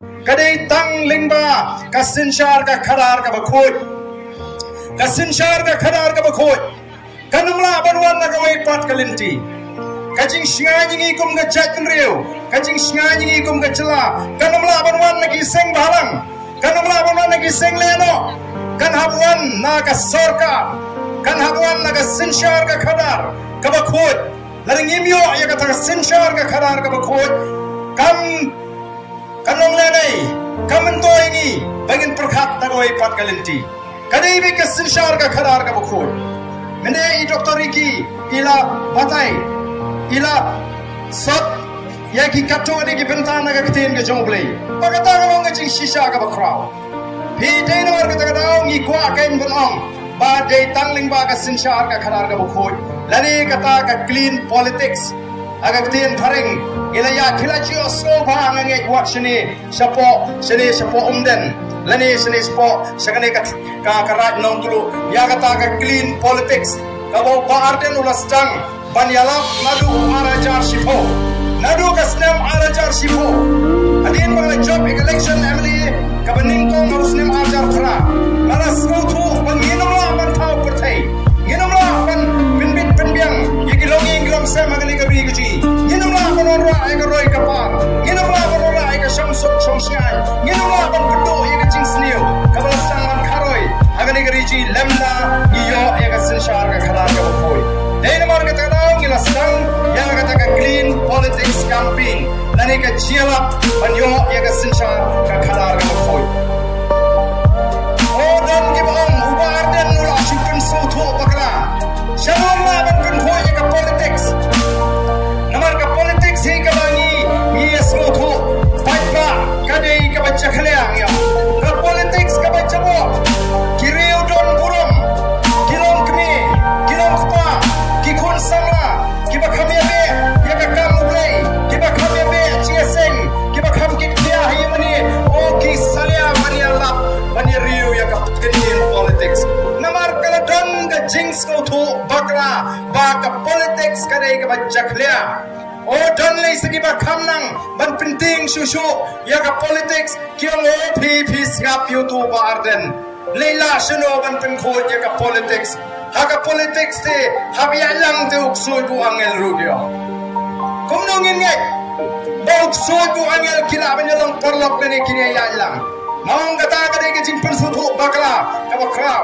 kadai tang lingba kasinshar ka khadar ka bakhoi kasinshar ka khadar ka bakhoi kanumla banwan na gawai pat kalinti kajing singani kum ga chatin riu kajing singani kum ga chela kanumla banwan na ki seng balang kanumla banwan na ki seng leno kan habwan na ka sorka kan habwan na ka sinshar ka khadar ka bakhoi laringimyo ya ka ta sinshar ka khadar ka bakhoi kam kanong lenai kamanto ini bangin perkhat nagoi pat kalinti kadai be kasinshar ka khadar ka bakhoi mene I doktor iki ila batai ila sot ya ki kapto ni ki bentana ka kitin ka jongle pagata ka mong jing shisha ka bakraw pi dei no ka ta daw ngi kwa kain bonong ba dei tangling ba ka sinshar ka khadar ka bakhoi lani kata ka clean politics aga kitin tharing ila ya khilachio so ba nge wat shini shapo umden lani shini spo shagane ka karat nong tulu ya kata ka clean politics kabo ba arden ulastang banyalap nadu arajar shifo nadu kasnem arajar shifo adin bangla job election emily kabaning ko ngusnem arajar khra maras tu banginamla ban thau perthai nginamla ban binbit penbiang yigilongi ngilom se magani ka ri gi nginamla ban ora ai ka roi ka par nginamla ban ora ai ka shamsuk shomshan nginamla ban kudo yigi jing sneu kabalasang ban kharoi agani ka ri ji lemna iyo ega sinshar ka khadar ka boi Denmark ka tadaw ngilasang ya ka ta clean politics campaign lani ka chiala banyo ya ka sinshar ka khadar ka boi odan ki bang ubar den nula shukun so tho bakla shalom la ban kun ho ya ka politics namar ka politics hi ka bangi ni so tho patba kadai ka bacha khaleang ya ka politics ka bacha bo kireu don buram kilong kmi kilong khpa ki khon samla ki ba khamya be ya ka kam ublai ki ba khamya be chiaseng ki ba kham ki kya hi mani o ki salya mani allah mani riu ya ka Indian politics namar kala don ga jings ko tho bakla ba ka politics kadai ka bacha khlia o don le sigi ba kham nang ban printing shushu ya ka politics kiong o phi skap you to ba arden leila shino ban pin kho ya ka politics ha ka politics te habia lang te uksoi bu angel rudio kum no ngin ngai ba uksoi bu angel kila ban lang porlok ne kini ya lang maung kata kadai ke jing pin su tho bakla ka ba kraw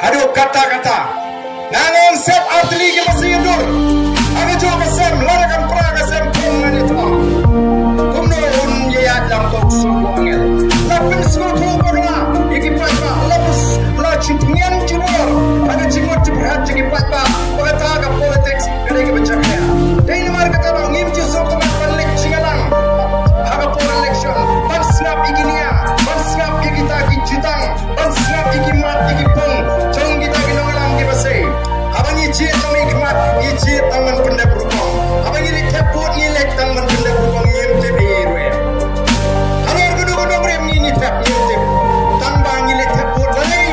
hado kata nangon set artli ke masidur aga jo basem larakan praga sem kumani to kumno un ya lam to suku angel la pin su tho bakla iki patba labus la chitnyan juror aga jimot jibhat jigi patba bagata ka politics kadai ke bachakya Denmark kata ba ngim ju so ko ban lek singalang aga por election ban snap iginia ban snap igita ki jitang ban snap igi mat igi pung jong kita ginongalam ki basai abang iji tami kmat iji tangan benda berubang abang ini teput ngilek tangan benda berubang ngimte biru ya agar kudu brem ini tep ngimte tanpa ngilek teput balai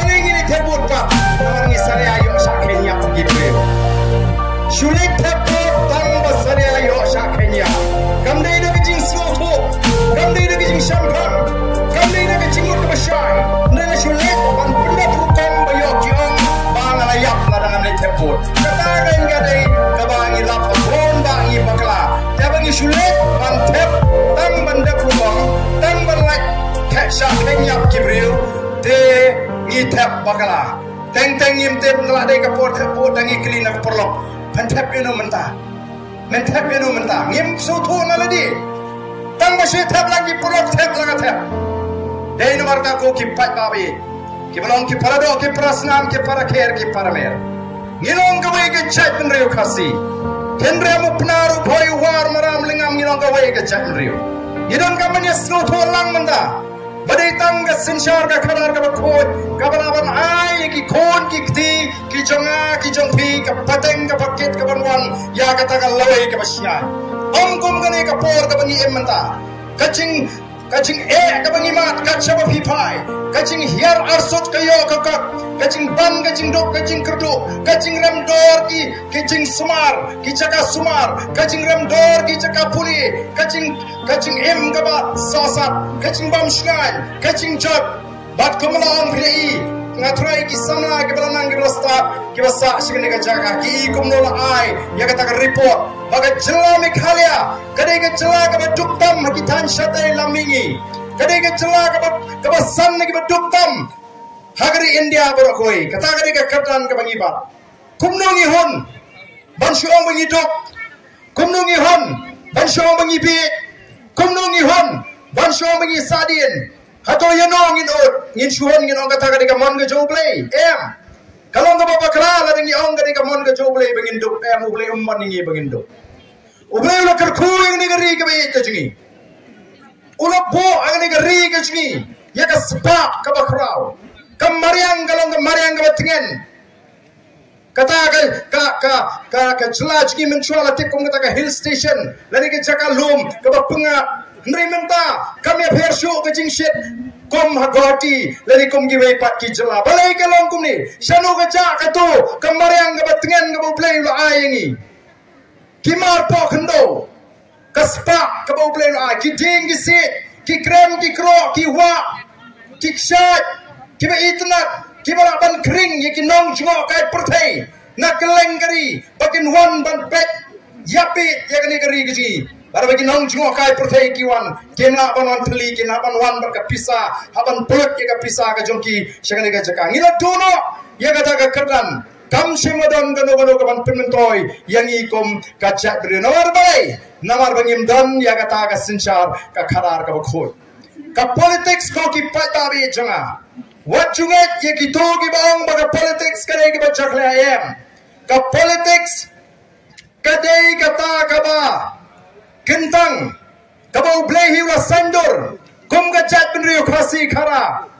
ngilek teput pak namar ngisare ayo sakenya gitu sulit teput tanpa sare ayo sakenya kamdai na kijing sloto kamdai na kijing champagne kamdai na kijing mutbashai na sulit ban benda berubang bayo kiong bangalayap na dengan teput katakan gadai kabangi lap bon bangi bakla tabangi sulit ban tep tang benda berubang tang berlek kaca kenyap kibril de ngi tep bakla teng ngim tep ngeladai kapot teput tangi clean ak perlok pan tep ino mentah mentep ino mentah ngim sutu naladi tang masih tep lagi perlok tep laga tep dei nomor ka ko kipat babi kibalong ki parado ki prasnam ki parakher ki paramer ngilong gawai ke chat penriu khasi kendra mu pnaru boy war maram lingam ngilong gawai ke chat penriu ngidon ka manya sno tholang manda badai tangga sinshar ka khadar ka khoj ka balaban ai ki khon ki kti ki jonga ki jongpi ka pateng ka paket ka banwan ya ka ta ka lawai ka basya kum gane ka por ka bani emanta kaching kajing kabangimat kacaba pipai, kajing hiar arsut kayo kakak, kajing ban kajing dok kajing kerduk, kajing rem dor ki kajing sumar, ki caka sumar, kajing rem dor ki caka puli, kajing em kaba sasat, kajing bam shngai, kajing jat, bat kumlaong pilai, ngatrai ki samna ki balanang ki belasta, ki basa sigene ka jaga ki kumnola ai, ya kata ka report, baga jela mikhalia, kadai ka jela ka baduktam ki tan shatai lamingi, kadai ka jela ka basan ki baduktam, hagari India borokoi, kata kadai ka katan ka bangibat, kumnongi hon, bansuong bangidok, kumnongi hon, bansuong bangibi, kumnongi hon, bansuong bangi sadin. Hato yano ngin shuhon ngin ong kata kadika mon ga joblay kalong ga baba kala la dingi ong kadika mon ga joblay bangin duk ublay umman ningi bangin duk ublay ula karku yang ni gari ka bayit jingi ula bo ang ni gari ka jingi ya ka spa ka bakraw kam mariang kalong ga mariang ga batingen kata ka jela jingi mencuala tikum kata ka hill station lani ka jaka lum ka bapunga Nrimenta kami persyo kajing shit kom hagoti lari kom giwe pat ki jela balai kalong kum ni shano kaja kato kamariang ga batengan ga boblay lo ayengi kimar po khando kaspa ga boblay lo ay ki ding ki sit ki krem ki kro ki wa ki shat ki ba itnat ki ba ban kring ye ki nong jngo kai perthai na keleng kari bakin wan ban pet yapit ya kani kari gi Bara bagi nong jengok kai pertai kiwan kena ban teli kena ban wan berkapisa haban peluk ya kapisa ka jongki syagane ka jaka ngila dono ya kata ka kerdan kam semadon gano ka ban pementoy yang ikom ka chat bre nomor bai namar bangim dan ya kata ka sinchar ka kharar ka bakhoi ka politics ko ki patabi janga wat junget ye ki to ki bang baga politics kare ki bachak le ayam ka politics kadai kata ka ba Kentang, kabau blehi wa sandur, kum gajat penriu khasi khara,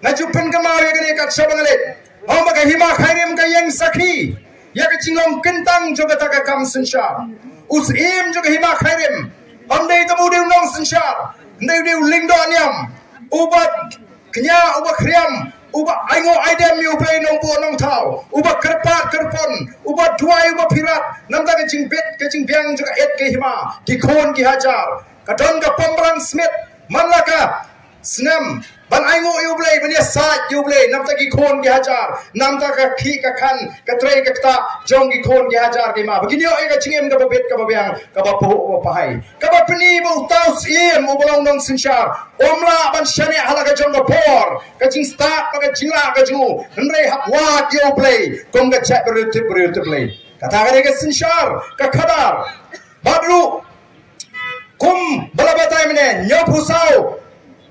ngajupen kamau ya kene kat sabangalet, au baga hima khairim ka yang sakhi, ya ka cingong kentang juga taka kam sensar, usim juga hima khairim, amdai tamu diu nong sensar, ndai diu lingdo anyam, ubat kenya ubat kriam, ubat aingo aidem yu play nong bu nong tau, ubat kerpat kerpon, ubat duai ubat pirat, namda kecing bet kecing biang juga et ke hima, ki khon ki hajar, kadon ka pamrang smith, manlaka snam, ban aingo yu play bania sat yu play, namda ki khon ki hajar, namda ka khi ka khan, ka trei ka ta, jong ki khon ki hajar ke ma, begini oi ka cingem ka bet ka biang, ka ba po pahai, ka ba peni bu taus iem ubolong nong sinchar, omla ban shani halaga jong ka por, ka cing start ka jingla ka jungu, nrei hapwat yu play, kong ka chat berutip play. Kata kata sinshar, kakadar, badru, kum balabatai mene, nyopusau,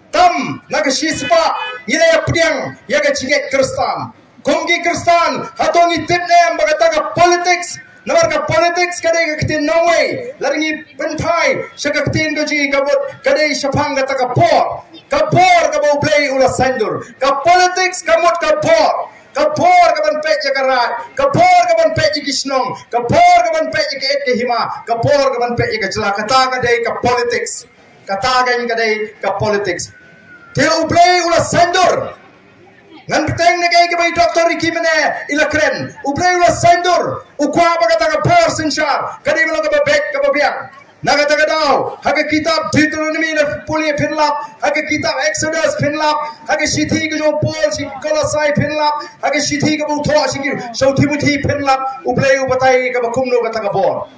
tam, naga shispa, ila ya pediang, ya ka cinget kristan, kum ki kristan, hatongi tipne yang bagataga politics, namar ka politics kadai ka kitin no way, laringi bentai, syaka kitin gaji kabut, kadai syapang kata ka por ka bau play ula sandur, ka politics kamut ka por. Kapor kaban pet ya karat, kapor kaban pet ya kisnong, kapor kaban pet ya ke hima, kapor kaban pet ya kejela, kata kadai ka politics, kata kadai ka politics. Dia ublay ula sandur, ngan peteng na kay kibay doktor ikimene ila kren, ublay ula sandur, ukwa ba kata ka por sinshar, kadai mo ka babek ka babiang. Nagata daw, haga kitab Deuteronomy na puli pinlap, haga kitab Exodus pinlap, haga sithi ka jo Paul si Colossae pinlap, haga sithi ka buto si so Timothy pinlap, ublay ubatay ka bakumno ka tagabor.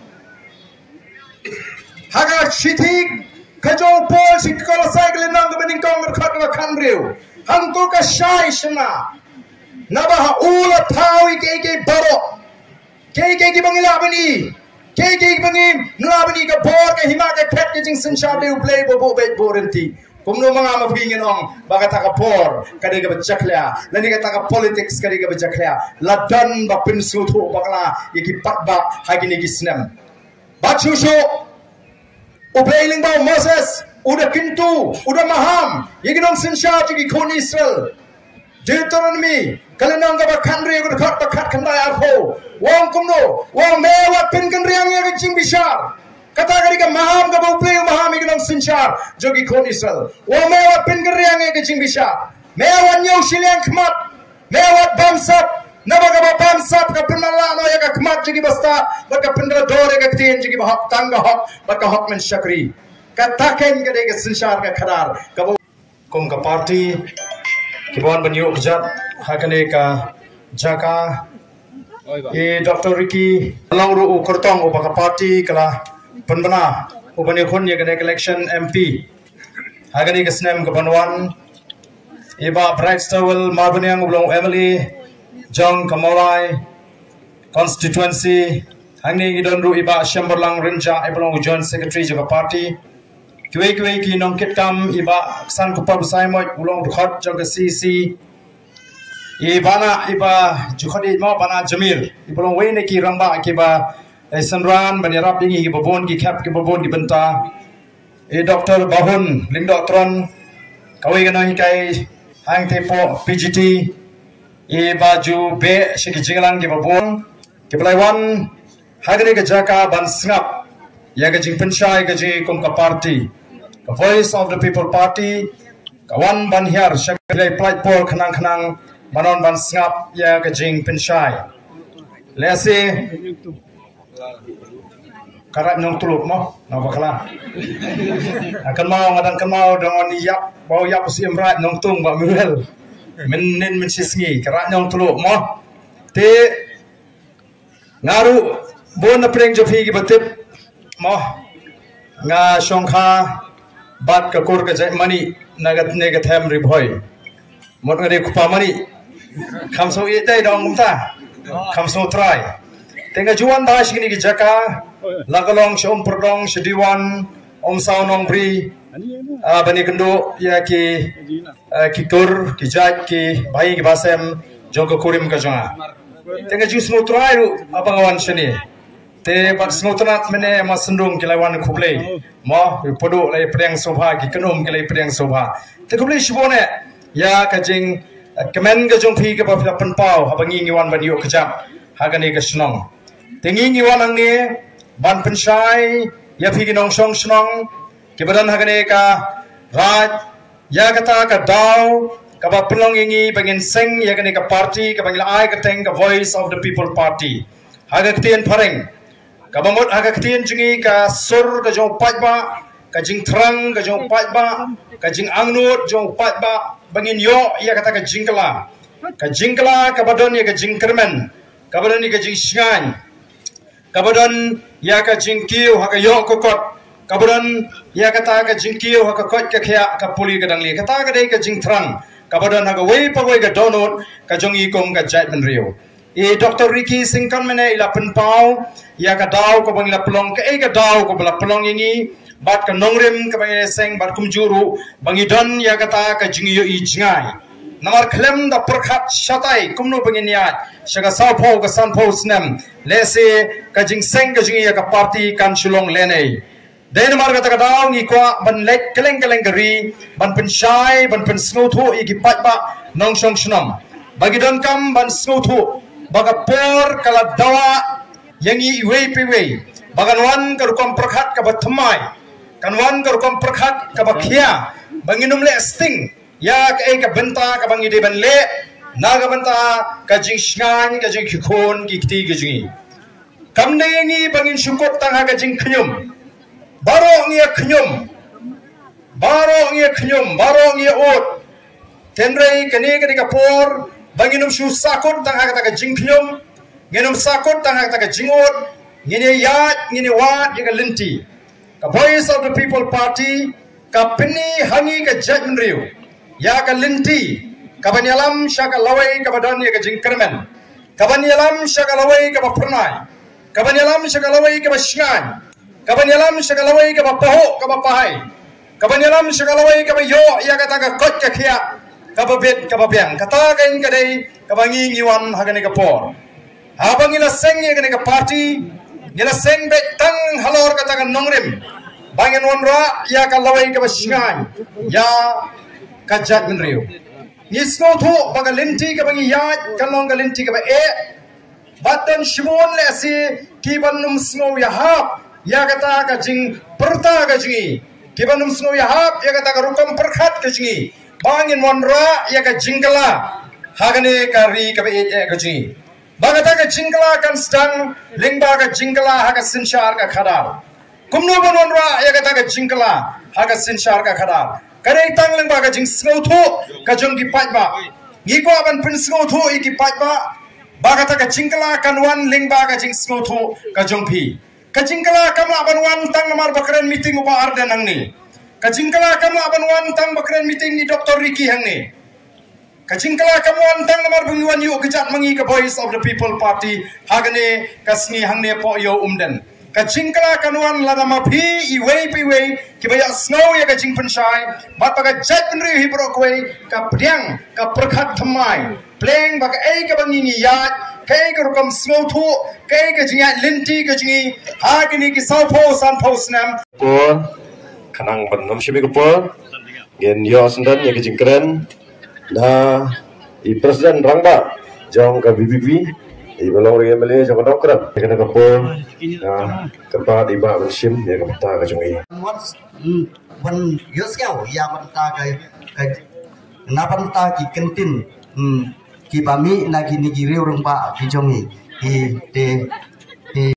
Haga sithi ka jo Paul si Colossae ka linang ka maningkong ka kanriw, hangto ka shy sina, nabaha ula tawi kay baro, kay bangilaban i, kay bangim nulabani ka bor ka hima ka khet ka jing sinshar de ublay bo bet borenti kumno mga mapingin ong baka taka por kadi ka bachakla lani ka taka politics kadi ka bachakla ladan ba pinsu thu bakla yiki patba hagini gisnam bachusho ublay lingbaw Moses udah kintu udah maham yiki nong sinshar jigi kon Israel Deuteronomy kalenang ka bakandri ko kat kandai arho wong kumno wong mewat pin kan riang ya kecing bisar kata kali ka maham ka bau play maham ikan sinshar char jogi kon Israel wa mewat pinggeriang ke jing bisa mewat nyau siliang kemat mewat bamsap nabaga ba bamsap ka penala no ya ka kemat jogi basta baka pendra dore ka tin jogi ba hak tangga hak baka hak men syakri kataken ke de sensyar ka khadar ka kum ka party kiban banyu kejat hakane ka jaka Dr. Ricky Lauru Ukurtong upaka party kala penbena upani khon ye gane election MP hagani kesnem kebanwan iba Bright Stowell Marbanyang ulong Emily Jong Kamolai constituency hangni idonru iba Shemberlang Renja ibulong Joint Secretary juga party kiwe ki nongkit kam iba san kupar saimoy ulong dukhot juga CC Ibana iba jukhadi mau bana Jamil ibulong wei neki rangba kiba Sanran banirap ingi ki babon ki kap ki babon ki benta Dr. Bahun Lingdo Tron kawai gana hikai hang tepo PGT baju be shiki jinglang ki babon ki Palaiwan hagri ke jaka ban sngap ya ke jing pensyai ke jing kum ka party ka Voice of the People Party kawan ban hiar shaki platform khanang manon ban sngap ya ke jing pensyai lesi karat nyong tuluk mo na bakla akan mau ngadan kan mau dengan yap bau yap si emrat nyong tung ba mirel menin men sisngi karat nyong tuluk mo te ngaru bon na preng jofi gi batip mo nga shongkha bat ka kur ka jai mani nagat negat hem ri bhoi mot ngade kupa mani khamso ye dai dong ta khamso try tenga juan da shigini ki jaka lagalong shom prodong shdiwan om saunong bri bani kendo ya ki kur ki jat ki bhai ki basem jogo kurim ka jonga tenga ju smutrai ru abangawan shani te bat smutrat mene masundung kilawan khuble mo podo lai preng sobha ki kanom ki lai preng sobha te khuble shibone ya ka jing kemen ga jong phi ka ba pen pau abangi ngiwan ban yo kejap hagani ka snong tengi ngiwan angne ban pensyai ya phi ginong song snong ke badan hagane ka raj ya kata ka daw ka ba pelong ingi bangin seng ya gane ka party ka bangila ai ka teng ka Voice of the People Party haga ktien pareng ka bamot haga ktien jingi ka sur ka jong pajba ka jing trang ka jong pajba ka jing angnut jong pajba bangin yo ya kata ka jingkla ka badon ya ka jingkermen ka badon ya ka jing shngan ka badon ya ka jingkiu haka yo kokot ka badon ya kata ka jingkiu haka kot ka khya ka puli ka dangli kata ka dei ka jing trang ka badon haka wei pa wei ka donut ka jong i kong ka jait ben rio Dr. Ricky singkan mene ila penpau ya ka daw ko bangila pelong ka ka daw ko bala pelong ingi bat ka nongrim ka bangila seng bat kumjuru bangidon ya kata ka jingi yo i jingai namar klem da perkhat shatai kumno banginya shaga sapho ka sanpho snem lese ka jing seng ka jingi ya ka party kan shulong lenei den mar ka ta daw ngi kwa ban lek keleng gari ban pensyai ban pen snuthu i ki patba nong shong shnam bagidon kam ban snuthu baga por kala dawa yangi iwei piwei bagan wan karukom perkhat ka bathmai kanwan karukom perkhat ka bakhia banginum le sting ya ka benta ka bangi de ban le naga benta ka jing shngan ka jing khon ki kti ka jingi kamne yangi bangin shukot tanga ka jing khnyum baro ngi khnyum baro ngi ot tenrei kani ka por banginum shu sakot tanga ka jing khnyum ngenum sakot tanga ka jingot ngene yat ngene wat ka linti ka Voice of the People Party ka pini hangi ka jajmriu ya ka linti ka banyalam shaka lawai ka badan ya ka jing kermen ka banyalam shaka lawai ka pernai ka banyalam shaka lawai ka shngan ka banyalam shaka lawai ka paho ka pahai ka banyalam shaka lawai ka yo ya ka ta ka kot ka khia kababet kababyang kata kain kadai kabangi ngiwan hagane ka por habangila seng ye gane ka party ngila seng bet tang halor kata ka nongrim bangin wanra ya ka lawai ka basngan ya kajat menriu nisno thu bagalinti ka bangi ya kalong galinti ka ba batan shimon le si kiban num smo ya hap ya kata ka jing perta ka jingi kibanum snow ya hap ya kata rukom perkhat ke jingi bangin monra ya ka jingkala hagane kari ka be ke jingi bagata ka jingkala kan sedang lingba ka jingkala haga sinshar ka khadar kumno monra ya kata ka jingkala haga sinshar ka khadar kare tang lingba ka jing snow thu ka jong di patba ngiko aban pin snow thu iki patba bagata ka jingkala kan wan lingba ka jing snow thu ka jong pi kajingkala kamu aban wan tang namar bakran meeting upa ardan hangni kajingkala kamu aban wan tang bakran meeting ni Dr. Ricky hangni kajingkala kamu wan tang namar bungiwan yu kejat mangi ke Voice of the People Party hagane kasni hangne po yo umden kajingkala kanuan ladama phi iwei piwei kibaya snow ya kajing penshai bat paga jat penri hibro kwe ka priang ka perkhat thamai pleng baga ei ka bangini yat kai ka rukam snow thu kai ka jinga linti ka jingi hagini ki saupo san posnam po kanang ban shimi ko po gen yo sendan ya kajing keren na i presiden rangba jong ka BBB i balong ri MLA jong dokrat kena ka po na kerpa di ba bersim ya ka ta ka jong i ban yosau ya banta ka na banta ki kentin ki bami na ki ni ki riu rong ba ki jong i te